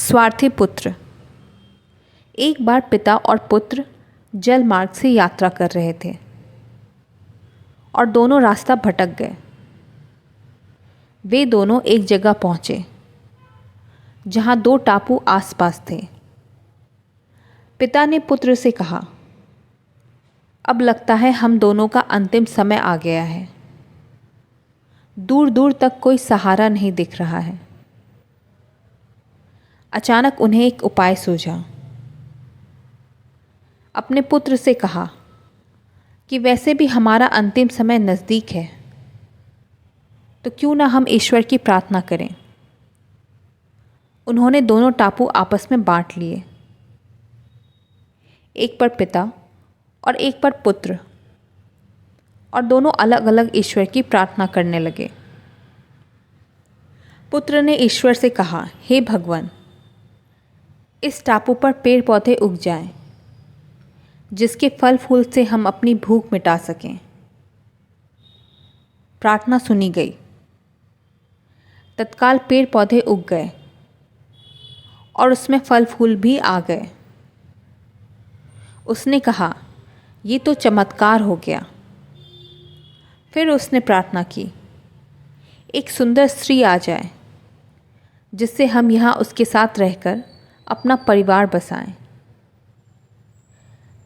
स्वार्थी पुत्र। एक बार पिता और पुत्र जल मार्ग से यात्रा कर रहे थे और दोनों रास्ता भटक गए। वे दोनों एक जगह पहुँचे जहाँ 2 टापू आसपास थे। पिता ने पुत्र से कहा, अब लगता है हम दोनों का अंतिम समय आ गया है। दूर दूर तक कोई सहारा नहीं दिख रहा है। अचानक उन्हें एक उपाय सूझा। अपने पुत्र से कहा कि वैसे भी हमारा अंतिम समय नज़दीक है, तो क्यों ना हम ईश्वर की प्रार्थना करें। उन्होंने दोनों टापू आपस में बांट लिए, एक पर पिता और एक पर पुत्र, और दोनों अलग अलग ईश्वर की प्रार्थना करने लगे। पुत्र ने ईश्वर से कहा, हे भगवान, इस टापू पर पेड़ पौधे उग जाएं, जिसके फल फूल से हम अपनी भूख मिटा सकें। प्रार्थना सुनी गई। तत्काल पेड़ पौधे उग गए और उसमें फल फूल भी आ गए। उसने कहा, ये तो चमत्कार हो गया। फिर उसने प्रार्थना की, एक सुंदर स्त्री आ जाए जिससे हम यहाँ उसके साथ रहकर अपना परिवार बसाएं।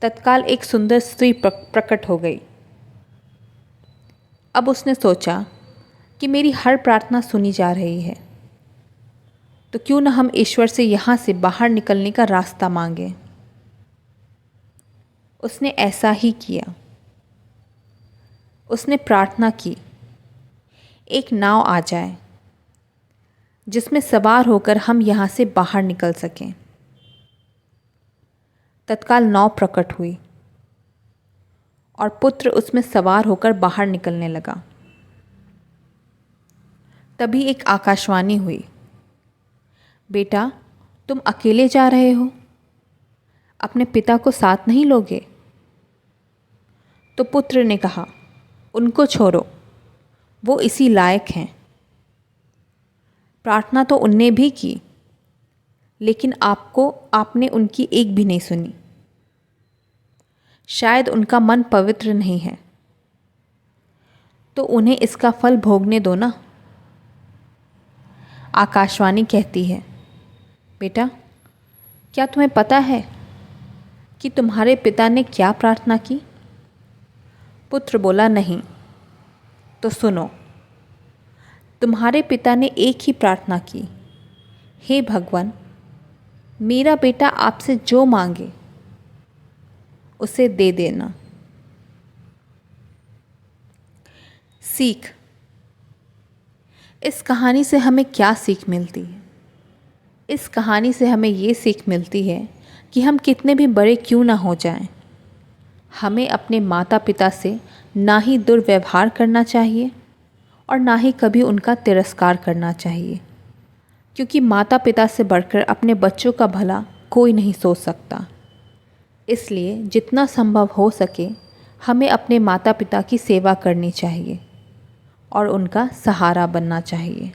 तत्काल एक सुंदर स्त्री प्रकट हो गई। अब उसने सोचा कि मेरी हर प्रार्थना सुनी जा रही है, तो क्यों न हम ईश्वर से यहाँ से बाहर निकलने का रास्ता मांगें। उसने ऐसा ही किया। उसने प्रार्थना की, एक नाव आ जाए जिसमें सवार होकर हम यहाँ से बाहर निकल सकें। तत्काल नाव प्रकट हुई और पुत्र उसमें सवार होकर बाहर निकलने लगा। तभी एक आकाशवाणी हुई, बेटा, तुम अकेले जा रहे हो, अपने पिता को साथ नहीं लोगे? तो पुत्र ने कहा, उनको छोड़ो, वो इसी लायक हैं। प्रार्थना तो उनने भी की, लेकिन आपने उनकी एक भी नहीं सुनी। शायद उनका मन पवित्र नहीं है, तो उन्हें इसका फल भोगने दो ना। आकाशवाणी कहती है, बेटा, क्या तुम्हें पता है कि तुम्हारे पिता ने क्या प्रार्थना की? पुत्र बोला, नहीं। तो सुनो, तुम्हारे पिता ने एक ही प्रार्थना की, हे भगवान, मेरा बेटा आपसे जो मांगे उसे दे देना। सीख। इस कहानी से हमें क्या सीख मिलती है? इस कहानी से हमें ये सीख मिलती है कि हम कितने भी बड़े क्यों ना हो जाएं, हमें अपने माता पिता से ना ही दुर्व्यवहार करना चाहिए और ना ही कभी उनका तिरस्कार करना चाहिए, क्योंकि माता पिता से बढ़कर अपने बच्चों का भला कोई नहीं सोच सकता। इसलिए जितना संभव हो सके हमें अपने माता पिता की सेवा करनी चाहिए और उनका सहारा बनना चाहिए।